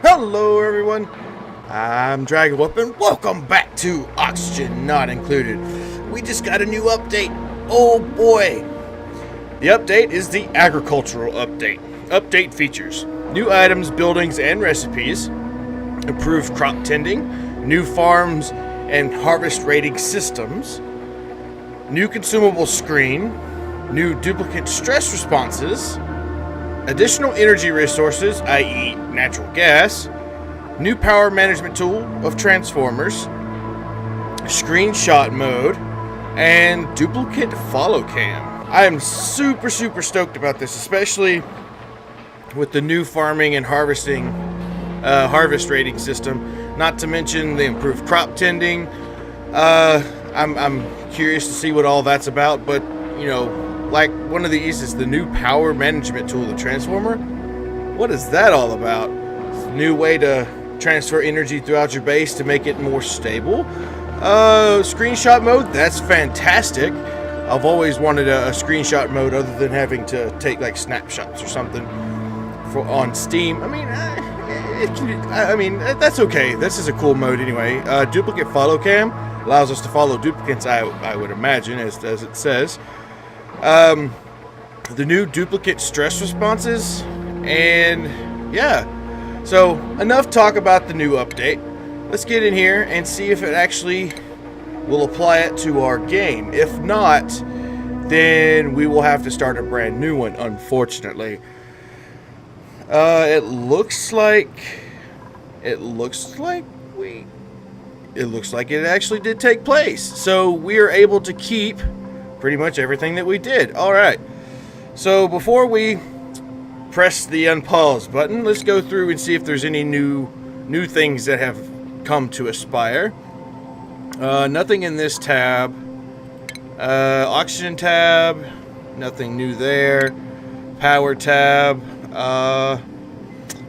Hello everyone, I'm Dragon Whoop and welcome back to Oxygen Not Included. We just got a new update. Oh boy. The update is the agricultural update. Update features new items, buildings, and recipes, improved crop tending, new farms and harvest rating systems, new consumable screen, new duplicate stress responses, additional energy resources, i.e. natural gas, new power management tool of transformers, screenshot mode, and duplicate follow cam. I am super stoked about this, especially with the new farming and harvesting harvest rating system, not to mention the improved crop tending. I'm curious to see what all that's about, but you know, like one of these is the new power management tool, the transformer. What is that all about? It's a new way to transfer energy throughout your base to make it more stable. Screenshot mode, that's fantastic. I've always wanted a screenshot mode other than having to take like snapshots or something on Steam. I mean, that's okay. This is a cool mode anyway. Duplicate follow cam allows us to follow duplicates, I would imagine, as it says. The new duplicate stress responses, and yeah. So enough talk about the new update. Let's get in here and see if it actually will apply it to our game. If not, then we will have to start a brand new one, unfortunately. It looks like it actually did take place. So we are able to keep pretty much everything that we did. Alright, so before we press the unpause button, let's go through and see if there's any new things that have come to Aspire. Nothing in this tab. Oxygen tab, nothing new there. Power tab,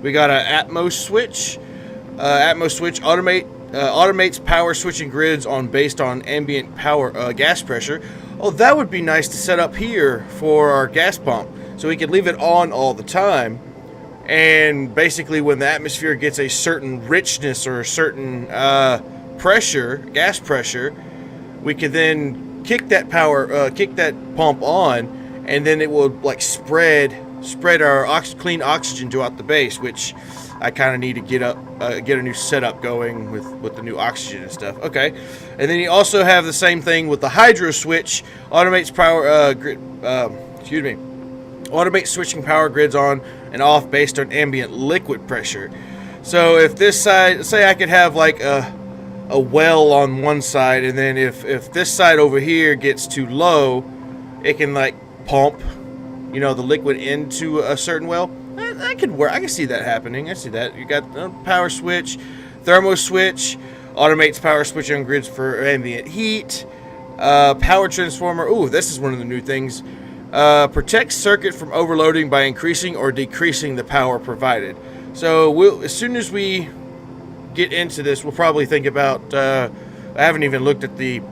we got an Atmos switch. Atmos switch automates power switching grids based on ambient power gas pressure. Oh, that would be nice to set up here for our gas pump, so we could leave it on all the time. And basically, when the atmosphere gets a certain richness or a certain pressure, gas pressure, we could then kick that pump on, and then it will like spread our clean oxygen throughout the base, which I kind of need to get a new setup going with the new oxygen and stuff. Okay, and then you also have the same thing with the hydro switch. Automates automates switching power grids on and off based on ambient liquid pressure. So if this side, say I could have like a well on one side, and then if this side over here gets too low, it can like pump, you know, the liquid into a certain well. That could work. I can see that happening. I see that. You got the power switch, thermo switch, automates power switch on grids for ambient heat. Power transformer. Ooh, this is one of the new things. Protects circuit from overloading by increasing or decreasing the power provided. So as soon as we get into this, we'll probably think about. I haven't even looked at the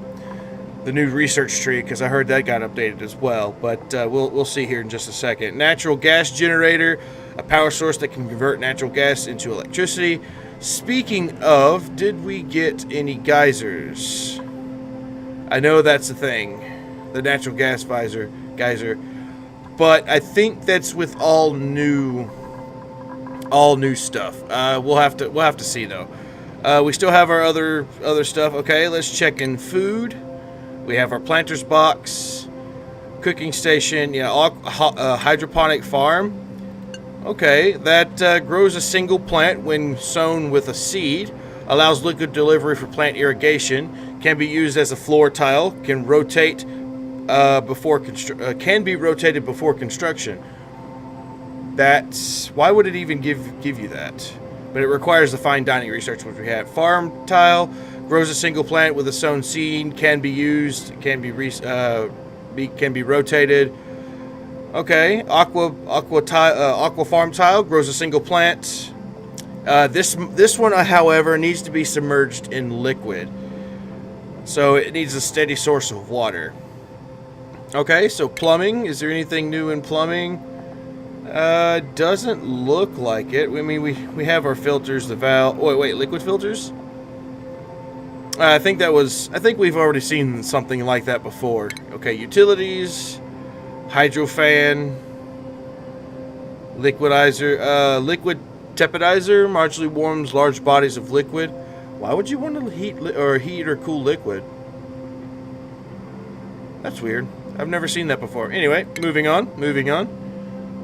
new research tree because I heard that got updated as well. But we'll see here in just a second. Natural gas generator, a power source that can convert natural gas into electricity. Speaking of, did we get any geysers? I know that's the thing, the natural gas geyser, but I think that's with all new stuff. We'll have to see though. We still have our other stuff. Okay, let's check in food. We have our planter's box, cooking station, hydroponic farm. Okay, that grows a single plant when sown with a seed, allows liquid delivery for plant irrigation, can be used as a floor tile, can rotate can be rotated before construction. Why would it even give you that? But it requires the fine dining research, which we have. Farm tile grows a single plant with a sown seed, can be used, can be rotated. Okay, aqua farm tile grows a single plant. This one, however, needs to be submerged in liquid, so it needs a steady source of water. Okay, so plumbing. Is there anything new in plumbing? Doesn't look like it. I mean, we have our filters, the valve. Wait, liquid filters? I think we've already seen something like that before. Okay, utilities, hydrofan, liquidizer, liquid tepidizer, marginally warms large bodies of liquid. Why would you want to heat or cool liquid? That's weird. I've never seen that before. Anyway, moving on.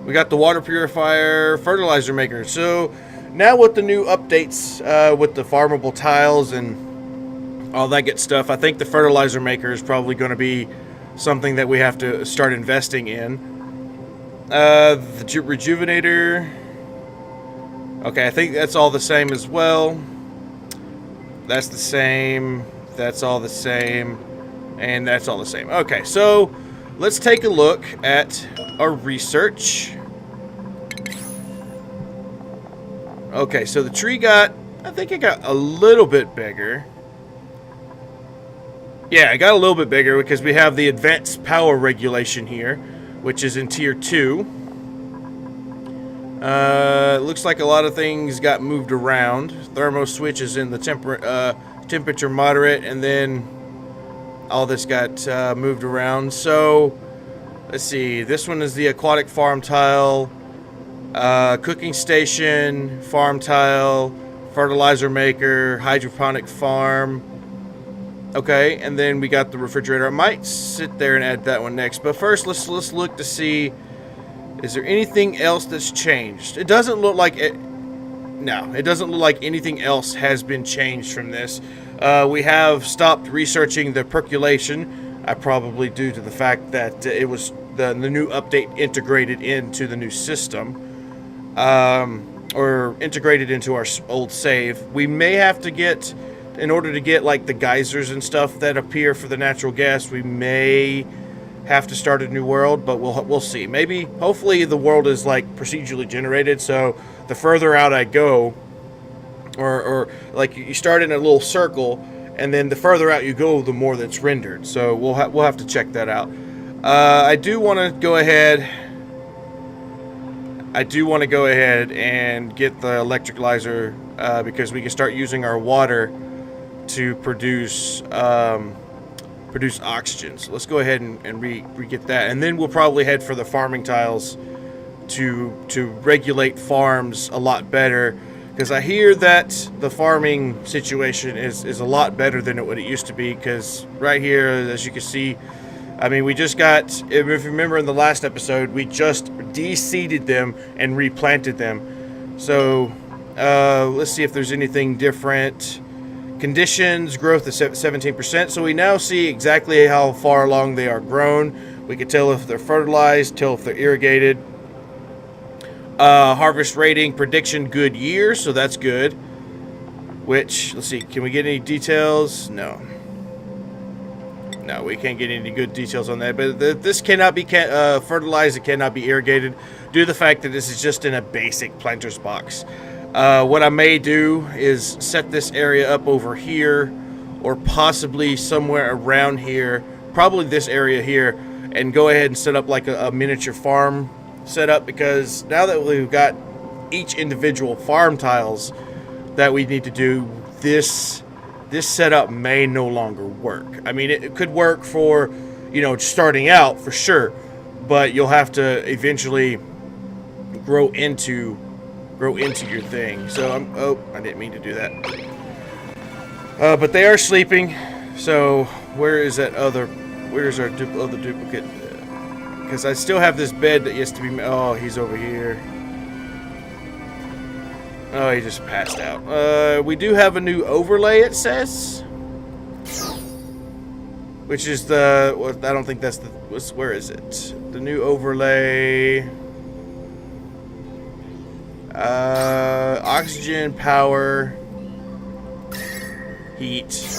We got the water purifier, fertilizer maker. So now with the new updates with the farmable tiles and all that good stuff, I think the fertilizer maker is probably going to be something that we have to start investing in. The rejuvenator. Okay, I think that's all the same as well. That's the same. That's all the same. And that's all the same. Okay, so let's take a look at our research. Okay, so the tree I think it got a little bit bigger. Yeah, it got a little bit bigger because we have the advanced power regulation here, which is in tier 2. Looks like a lot of things got moved around. Thermo switch is in the temperature moderate, and then all this got moved around. So let's see, this one is the aquatic farm tile, cooking station, farm tile, fertilizer maker, hydroponic farm. Okay, and then we got the refrigerator. I might sit there and add that one next, but first let's look to see, is there anything else that's changed? It doesn't look like it. No, it doesn't look like anything else has been changed from this. We have stopped researching the percolation, probably due to the fact that it was the new update integrated into the new system, or integrated into our old save. We may have to get, in order to get like the geysers and stuff that appear for the natural gas, we may have to start a new world, but we'll see. Maybe, hopefully the world is like procedurally generated, so the further out I go, or like you start in a little circle, and then the further out you go, the more that's rendered. So we'll have to check that out. I do want to go ahead and get the electrolyzer because we can start using our water to produce oxygen. So let's go ahead and re-get that, and then we'll probably head for the farming tiles to regulate farms a lot better, because I hear that the farming situation is a lot better than what it used to be. Because right here, as you can see, I mean, we just got, if you remember in the last episode, we just de-seeded them and replanted them. So let's see if there's anything different. Conditions, growth is 17%, so we now see exactly how far along they are grown. We can tell if they're fertilized, tell if they're irrigated. Harvest rating, prediction, good year, so that's good. Which, let's see, can we get any details? No. No, we can't get any good details on that, but this cannot be fertilized, it cannot be irrigated, due to the fact that this is just in a basic planter's box. What I may do is set this area up over here, or possibly somewhere around here, probably this area here, and go ahead and set up like a miniature farm setup, because now that we've got each individual farm tiles that we need to do, this setup may no longer work. I mean, it could work for, you know, starting out for sure, but you'll have to eventually grow into your thing. So I didn't mean to do that. But they are sleeping. So where's our other duplicate? Because I still have this bed that has to be. Oh, he's over here. Oh, he just passed out. We do have a new overlay, it says, which is the. Well, I don't think that's the. Where is it? The new overlay. Oxygen, power, heat.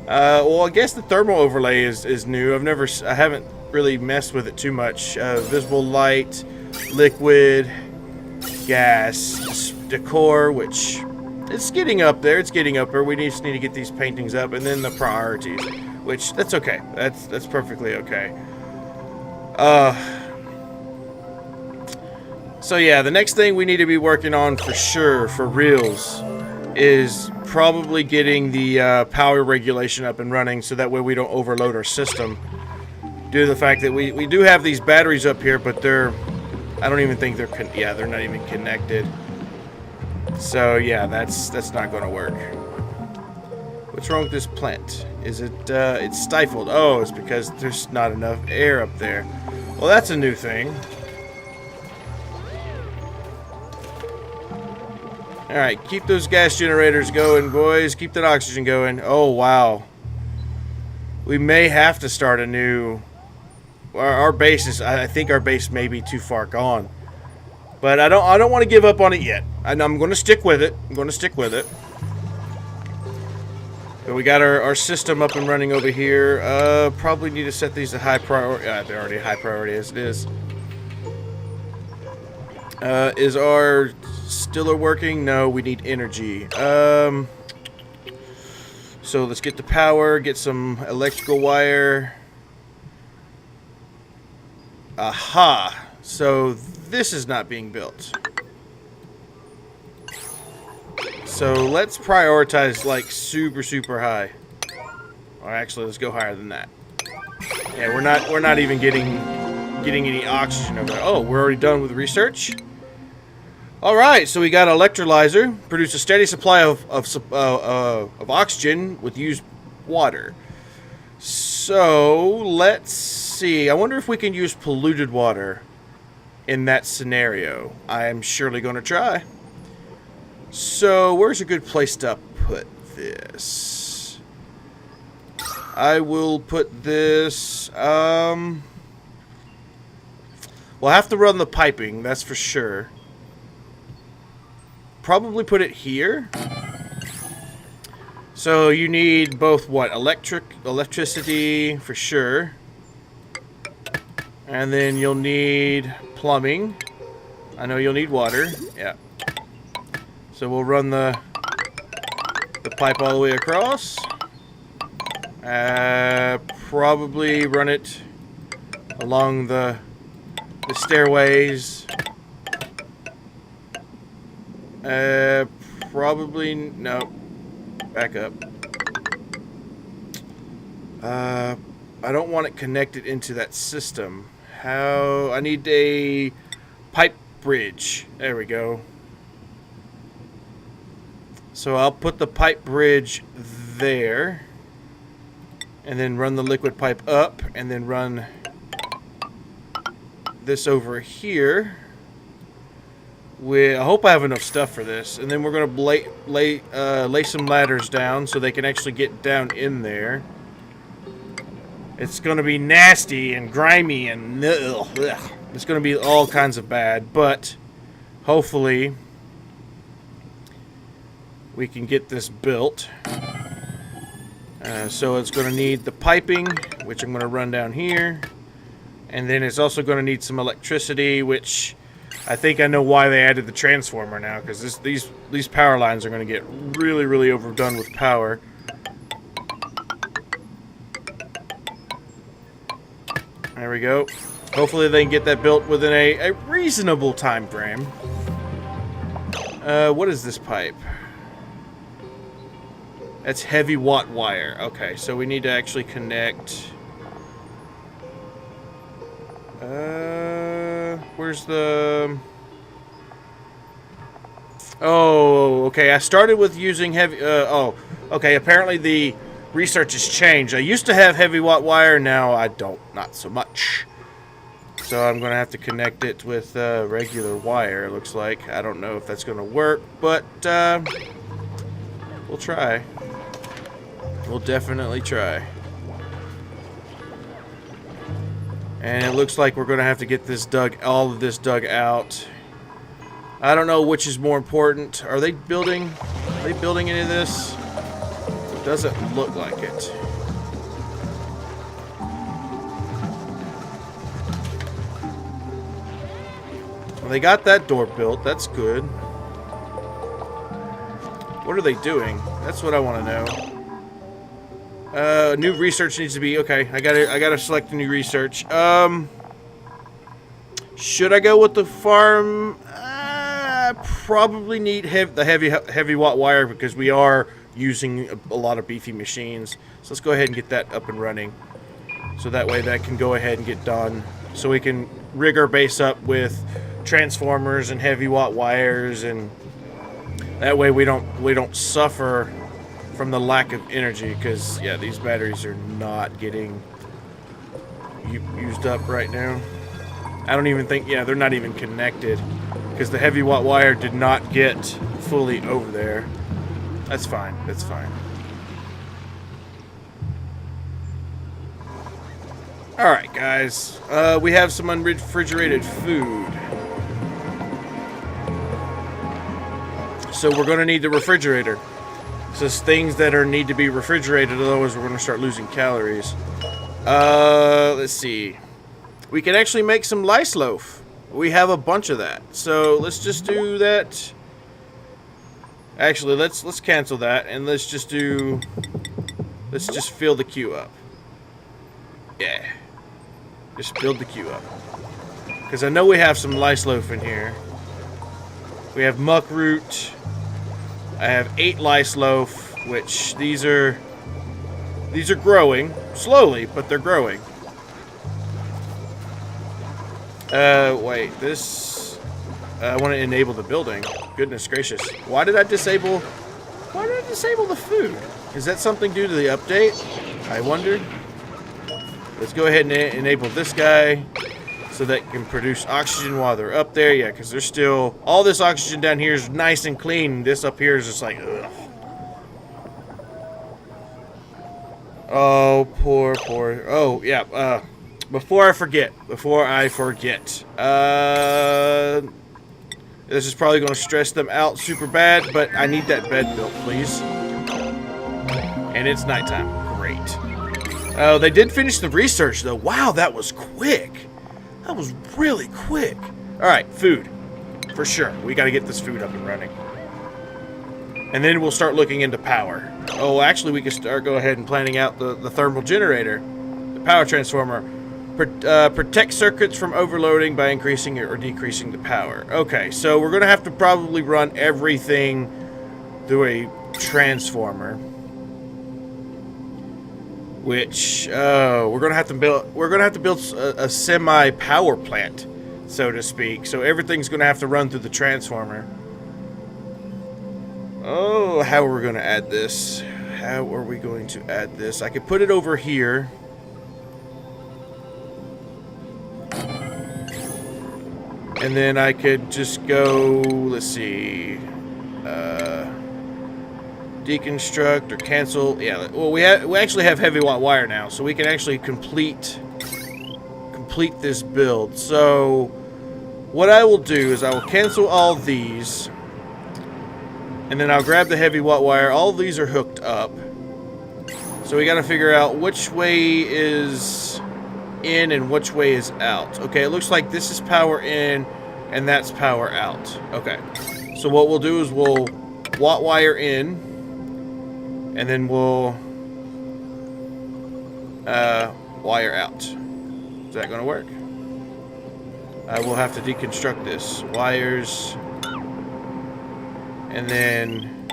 Well, I guess the thermal overlay is new. I haven't really messed with it too much. Visible light, liquid, gas, decor, which it's getting up there. We just need to get these paintings up, and then the priorities, which that's okay. That's perfectly okay. So yeah, the next thing we need to be working on for sure, for reals, is probably getting the power regulation up and running so that way we don't overload our system. Due to the fact that we do have these batteries up here, but they're... I don't even think they're... yeah, they're not even connected. So yeah, that's not going to work. What's wrong with this plant? Is it... it's stifled. Oh, it's because there's not enough air up there. Well, that's a new thing. Alright, keep those gas generators going, boys. Keep that oxygen going. Oh, wow. We may have to start a new... Our base is... I think our base may be too far gone. But I don't want to give up on it yet. I'm going to stick with it. I'm going to stick with it. But we got our system up and running over here. Probably need to set these to high priority. They're already high priority as it is. Is our stiller working? No, we need energy. So let's get the power, get some electrical wire. Aha! So this is not being built. So let's prioritize like super high. Or actually, let's go higher than that. Yeah, we're not even getting any oxygen over there. Oh, we're already done with research. All right, so we got an electrolyzer, produce a steady supply of oxygen with used water. So let's see. I wonder if we can use polluted water in that scenario. I am surely going to try. So where's a good place to put this? I will put this. We'll have to run the piping, that's for sure. Probably put it here. So you need both what? Electricity for sure. And then you'll need plumbing. I know you'll need water. Yeah. So we'll run the pipe all the way across. Probably run it along the stairways. Probably no. Back up. I don't want it connected into that system. How? I need a pipe bridge. There we go. So I'll put the pipe bridge there, and then run the liquid pipe up, and then run this over here. I hope I have enough stuff for this, and then we're gonna lay some ladders down so they can actually get down in there. It's gonna be nasty and grimy and ugh. It's gonna be all kinds of bad, but hopefully we can get this built. So it's gonna need the piping, which I'm gonna run down here, and then it's also gonna need some electricity, which I think I know why they added the transformer now, because these power lines are going to get really overdone with power. There we go. Hopefully they can get that built within a reasonable time frame. What is this pipe? That's heavy watt wire. Okay, so we need to actually connect... where's the... Oh, okay. I started with using heavy... oh, okay. Apparently the research has changed. I used to have heavy watt wire. Now I don't. Not so much. So I'm going to have to connect it with regular wire, it looks like. I don't know if that's going to work, but we'll try. We'll definitely try. And it looks like we're going to have to get this all of this dug out. I don't know which is more important. Are they building any of this? It doesn't look like it. Well, they got that door built. That's good. What are they doing? That's what I want to know. New research needs to be okay. I gotta select the new research. Should I go with the farm? Probably need the heavy watt wire because we are using a lot of beefy machines. So let's go ahead and get that up and running. So that way that can go ahead and get done. So we can rig our base up with transformers and heavy watt wires, and that way we don't suffer from the lack of energy, because yeah, these batteries are not getting used up right now. I don't even think, yeah, they're not even connected because the heavy watt wire did not get fully over there. That's fine. That's fine. Alright, guys. We have some unrefrigerated food. So we're going to need the refrigerator. So it's things that need to be refrigerated, otherwise we're going to start losing calories. Let's see. We can actually make some lice loaf. We have a bunch of that. So let's just do that. Actually, let's cancel that and let's just fill the queue up. Yeah. Just build the queue up. Because I know we have some lice loaf in here. We have muck root. I have 8 lice loaf, which these are growing slowly, but they're growing. Wait, this I want to enable the building. Goodness gracious. Why did I disable the food? Is that something due to the update? I wonder. Let's go ahead and enable this guy so that can produce oxygen while they're up there. Yeah, because there's still all this oxygen down here is nice and clean. This up here is just like, ugh. Oh, poor. Oh, yeah. Before I forget. This is probably going to stress them out super bad, but I need that bed built, please. And it's nighttime. Great. Oh, they did finish the research, though. Wow, that was quick. That was really quick. All right, food. For sure. We got to get this food up and running. And then we'll start looking into power. Oh, actually, we can go ahead and planning out the thermal generator. The power transformer. Protect circuits from overloading by increasing or decreasing the power. Okay, so we're going to have to probably run everything through a transformer. Which we're gonna have to build a semi-power plant, so to speak. So everything's gonna have to run through the transformer. Oh, how are we gonna add this? How are we going to add this? I could put it over here. And then I could just go, let's see, deconstruct or cancel. Yeah, well, we actually have heavy watt wire now, so we can actually complete this build. So what I will do is I will cancel all these, and then I'll grab the heavy watt wire. All of these are hooked up, so we got to figure out which way is in and which way is out. Okay, it looks like this is power in and that's power out. Okay, so what we'll do is we'll watt wire in, and then we'll wire out. Is that going to work? We'll have to deconstruct this. Wires. And then...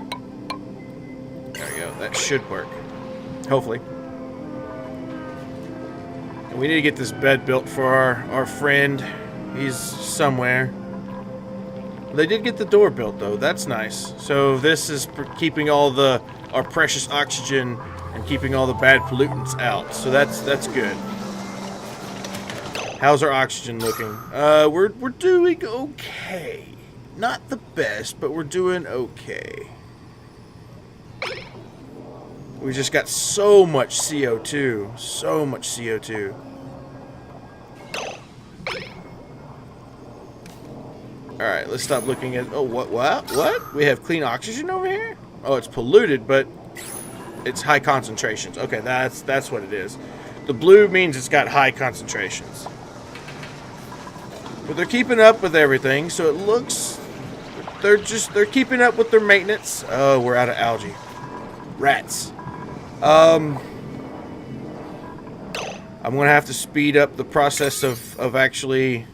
there we go. That should work. Hopefully. And we need to get this bed built for our friend. He's somewhere. They did get the door built, though. That's nice. So this is keeping all our precious oxygen and keeping all the bad pollutants out. So that's good. How's our oxygen looking? We're doing okay. Not the best, but we're doing okay. We just got so much CO2. So much CO2. Alright, let's stop looking at... oh, what? We have clean oxygen over here? Oh, it's polluted, but it's high concentrations. Okay, that's what it is. The blue means it's got high concentrations. But they're keeping up with everything, so it looks... they're keeping up with their maintenance. Oh, we're out of algae. Rats. I'm going to have to speed up the process of actually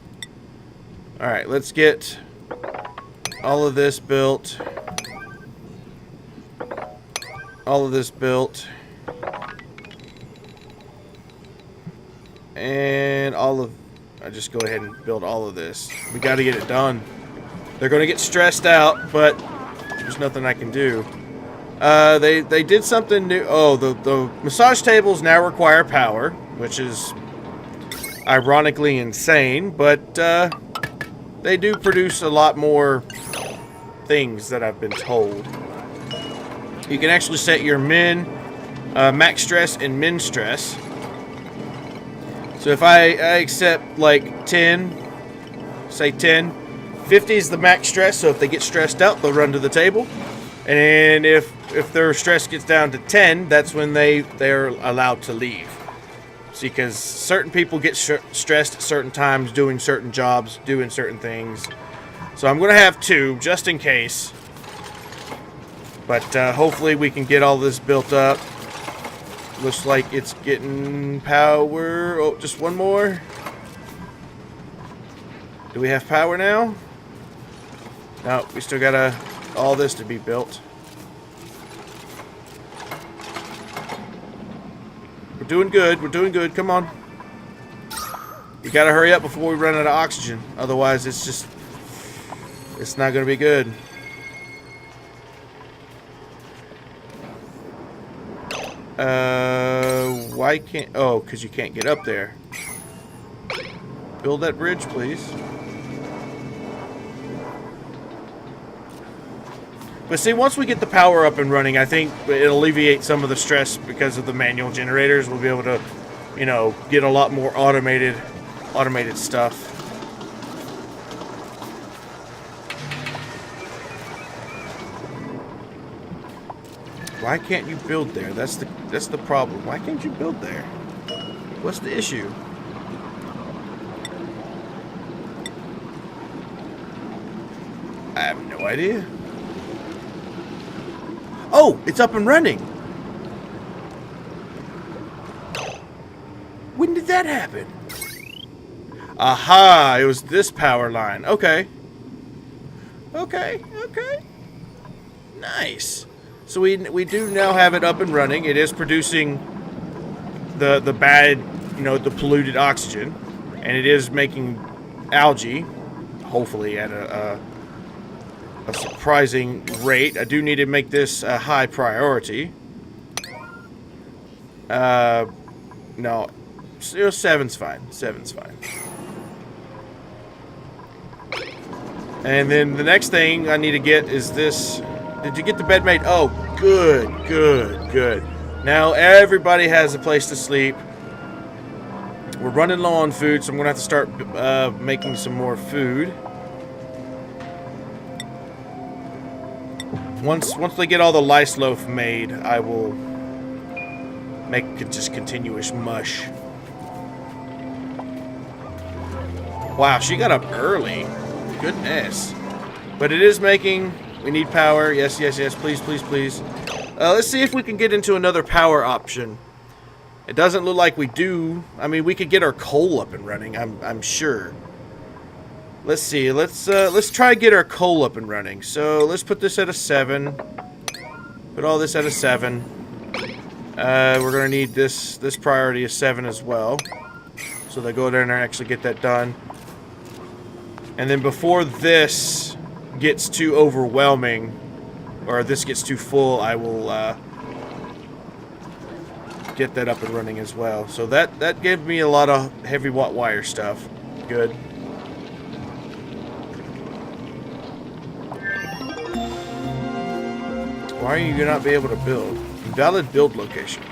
Alright, let's get all of this built. All of this built. And all of... I just go ahead and build all of this. We got to get it done. They're going to get stressed out, but there's nothing I can do. They did something new. Oh, the massage tables now require power, which is ironically insane, but they do produce a lot more things that I've been told. You can actually set your max stress and min stress. So if I accept like 10, say 10, 50 is the max stress, so if they get stressed out, they'll run to the table. And if their stress gets down to 10, that's when they're allowed to leave. See, because certain people get stressed at certain times, doing certain jobs, doing certain things. So I'm going to have 2, just in case. But hopefully we can get all this built up. Looks like it's getting power. Oh, just one more. Do we have power now? No, we still got all this to be built. We're doing good. We're doing good. Come on. You gotta hurry up before we run out of oxygen. Otherwise, it's not gonna be good. Why can't... Oh, because you can't get up there. Build that bridge, please. But see, once we get the power up and running, I think it'll alleviate some of the stress because of the manual generators. We'll be able to, you know, get a lot more automated stuff. Why can't you build there? That's the problem. Why can't you build there? What's the issue? I have no idea. Oh, it's up and running. When did that happen? Aha, it was this power line. Okay. Okay. Nice. So we do now have it up and running. It is producing the bad, you know, the polluted oxygen, and it is making algae, hopefully at a surprising rate. I do need to make this a high priority. No, 7's fine. 7's fine. And then the next thing I need to get is this. Did you get the bed made? Oh, good. Now everybody has a place to sleep. We're running low on food, so I'm going to have to start making some more food. Once they get all the lice loaf made, I will make just continuous mush. Wow, she got up early. Goodness. But it is making... We need power. Yes. Please. Let's see if we can get into another power option. It doesn't look like we do. I mean, we could get our coal up and running, I'm sure. Let's see. Let's try to get our coal up and running. So let's put this at a 7. Put all this at a 7. We're gonna need this priority of 7 as well. So they go there and actually get that done. And then before this gets too overwhelming, or this gets too full, I will get that up and running as well. So that gave me a lot of heavy watt wire stuff. Good. Why are you not be able to build? Valid build location.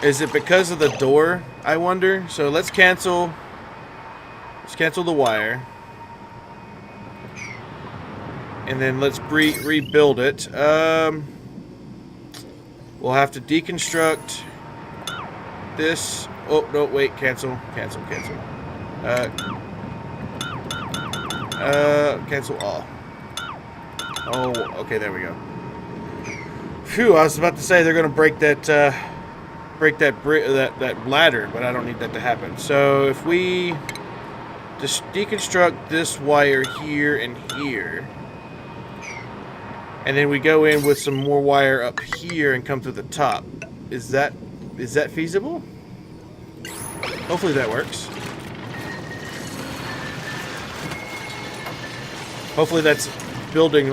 Is it because of the door, I wonder? So let's cancel the wire. And then let's rebuild it. We'll have to deconstruct this. Oh, no, wait, cancel. Cancel all. Oh, okay, there we go. Phew, I was about to say they're gonna break that ladder, but I don't need that to happen. So if we Just deconstruct this wire here and here. And then we go in with some more wire up here and come through the top. Is that feasible? Hopefully that works. Hopefully that's building.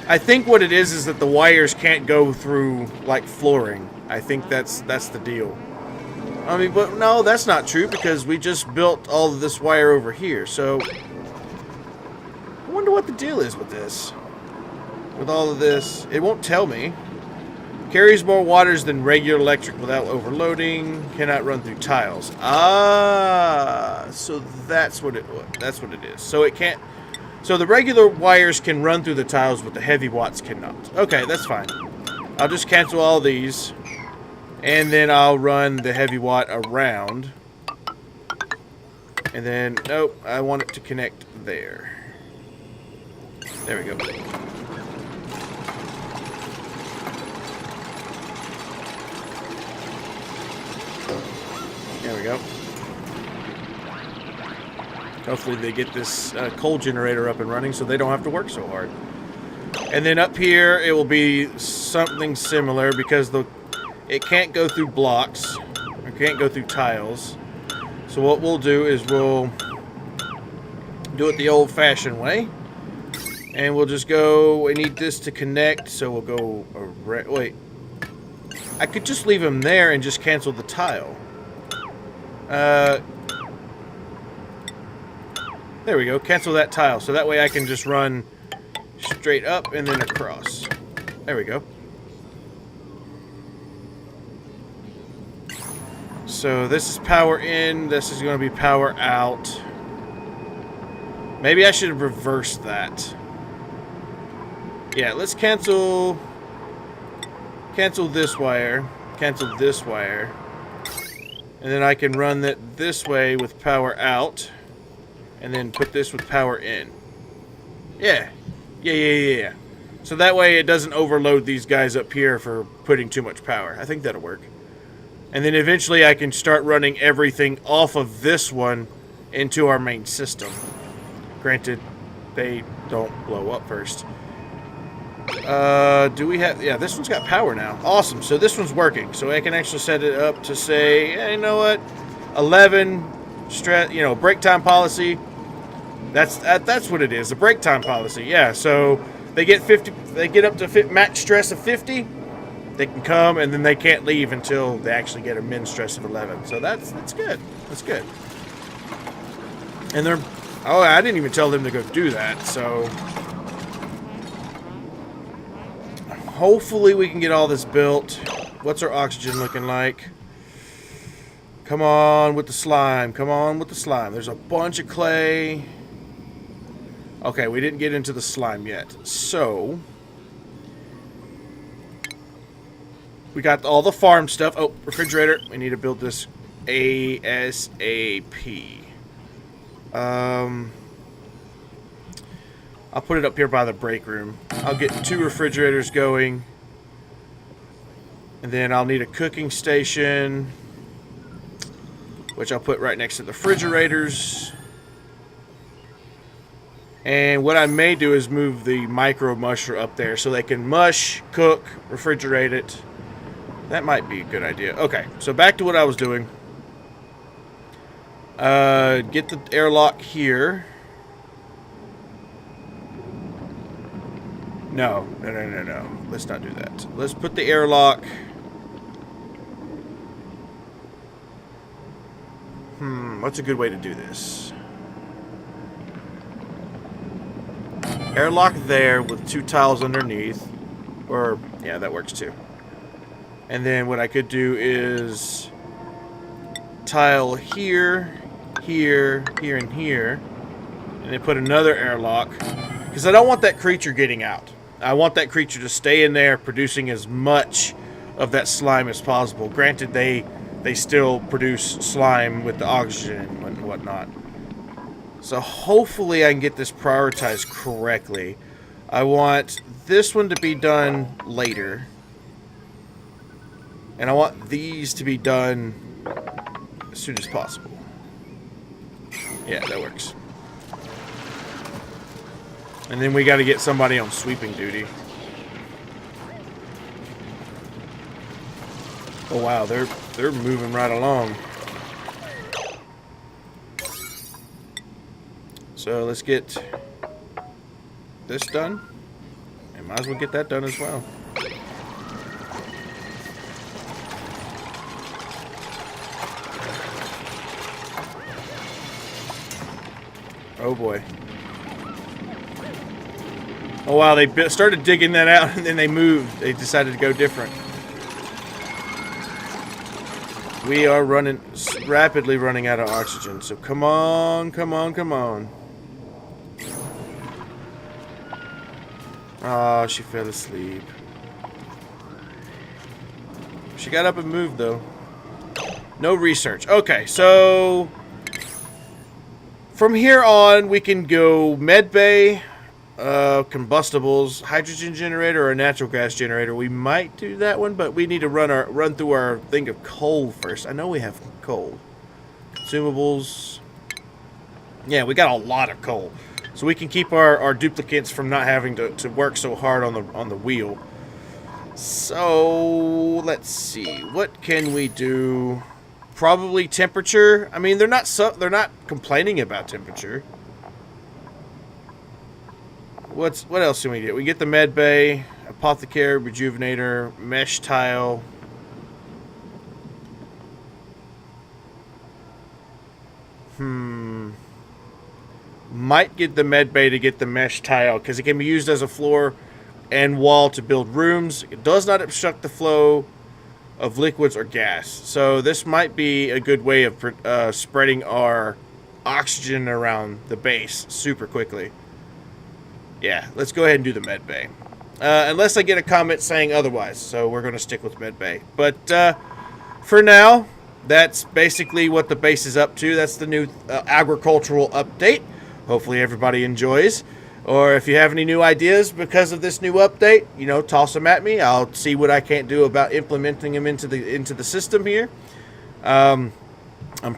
I think what it is that the wires can't go through like flooring. I think that's the deal. I mean, but no, that's not true because we just built all of this wire over here. So I wonder what the deal is with this. With all of this, it won't tell me. Carries more waters than regular electric without overloading. Cannot run through tiles. Ah, so that's what it is. So it can't. So the regular wires can run through the tiles, but the heavy watts cannot. Okay, that's fine. I'll just cancel all these, and then I'll run the heavy watt around. And then nope, I want it to connect there. There we go. There we go. Hopefully they get this coal generator up and running so they don't have to work so hard. And then up here it will be something similar because it can't go through blocks. It can't go through tiles. So what we'll do is we'll do it the old-fashioned way. And we'll just go, we need this to connect, so we'll go around. Wait. I could just leave them there and just cancel the tile. There we go. Cancel that tile. So that way I can just run straight up and then across. There we go. So this is power in. This is going to be power out. Maybe I should have reversed that. Yeah, let's cancel this wire. Cancel this wire. And then I can run that this way with power out. And then put this with power in. Yeah. Yeah. So that way it doesn't overload these guys up here for putting too much power. I think that'll work. And then eventually I can start running everything off of this one into our main system. Granted, they don't blow up first. Do we have... Yeah, this one's got power now. Awesome. So this one's working. So I can actually set it up to say, hey, you know what? 11, break time policy. That's what it is. The break time policy. Yeah, so they get 50. They get up to max stress of 50. They can come, and then they can't leave until they actually get a min stress of 11. So that's good. That's good. And they're... Oh, I didn't even tell them to go do that, so... Hopefully we can get all this built. What's our oxygen looking like? Come on with the slime. Come on with the slime. There's a bunch of clay. Okay, we didn't get into the slime yet. So... we got all the farm stuff. Oh, refrigerator. We need to build this ASAP. I'll put it up here by the break room. I'll get 2 refrigerators going. And then I'll need a cooking station, which I'll put right next to the refrigerators. And what I may do is move the micro musher up there so they can mush, cook, refrigerate it. That might be a good idea. Okay, so back to what I was doing. Get the airlock here. No. Let's not do that. Let's put the airlock. What's a good way to do this? Airlock there with 2 tiles underneath. Or, yeah, that works too. And then what I could do is tile here, here, here, and here. And then put another airlock. Because I don't want that creature getting out. I want that creature to stay in there producing as much of that slime as possible. Granted, they still produce slime with the oxygen and whatnot. So hopefully I can get this prioritized correctly. I want this one to be done later. And I want these to be done as soon as possible. Yeah, that works. And then we got to get somebody on sweeping duty. Oh wow, they're moving right along. So let's get this done. And might as well get that done as well. Oh boy. Oh wow, they started digging that out and then they moved. They decided to go different. We are rapidly running out of oxygen. So come on, come on, come on. Oh, she fell asleep. She got up and moved though. No research. Okay, so from here on we can go med bay, combustibles, hydrogen generator, or a natural gas generator. We might do that one, but we need to run through our thing of coal first. I know we have coal. Consumables. Yeah, we got a lot of coal. So we can keep our duplicates from not having to work so hard on the wheel. So let's see, what can we do? Probably temperature. I mean, they're not complaining about temperature. What else can we get? We get the med bay, apothecary, rejuvenator, mesh tile. Might get the med bay to get the mesh tile because it can be used as a floor and wall to build rooms. It does not obstruct the flow of liquids or gas. So this might be a good way of spreading our oxygen around the base super quickly. Yeah, let's go ahead and do the med bay. Unless I get a comment saying otherwise. So we're going to stick with med bay. But for now, that's basically what the base is up to. That's the new agricultural update. Hopefully everybody enjoys. Or if you have any new ideas because of this new update, you know, toss them at me. I'll see what I can't do about implementing them into the system here. I'm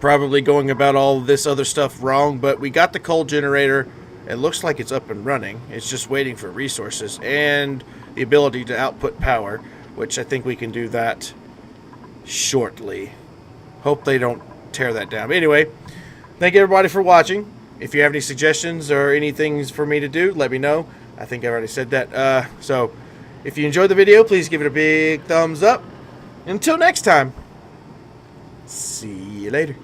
probably going about all of this other stuff wrong, but we got the coal generator. It looks like it's up and running. It's just waiting for resources and the ability to output power, which I think we can do that shortly. Hope they don't tear that down. But anyway, thank you everybody for watching. If you have any suggestions or any things for me to do, let me know. I think I already said that. So if you enjoyed the video, please give it a big thumbs up. Until next time, see you later.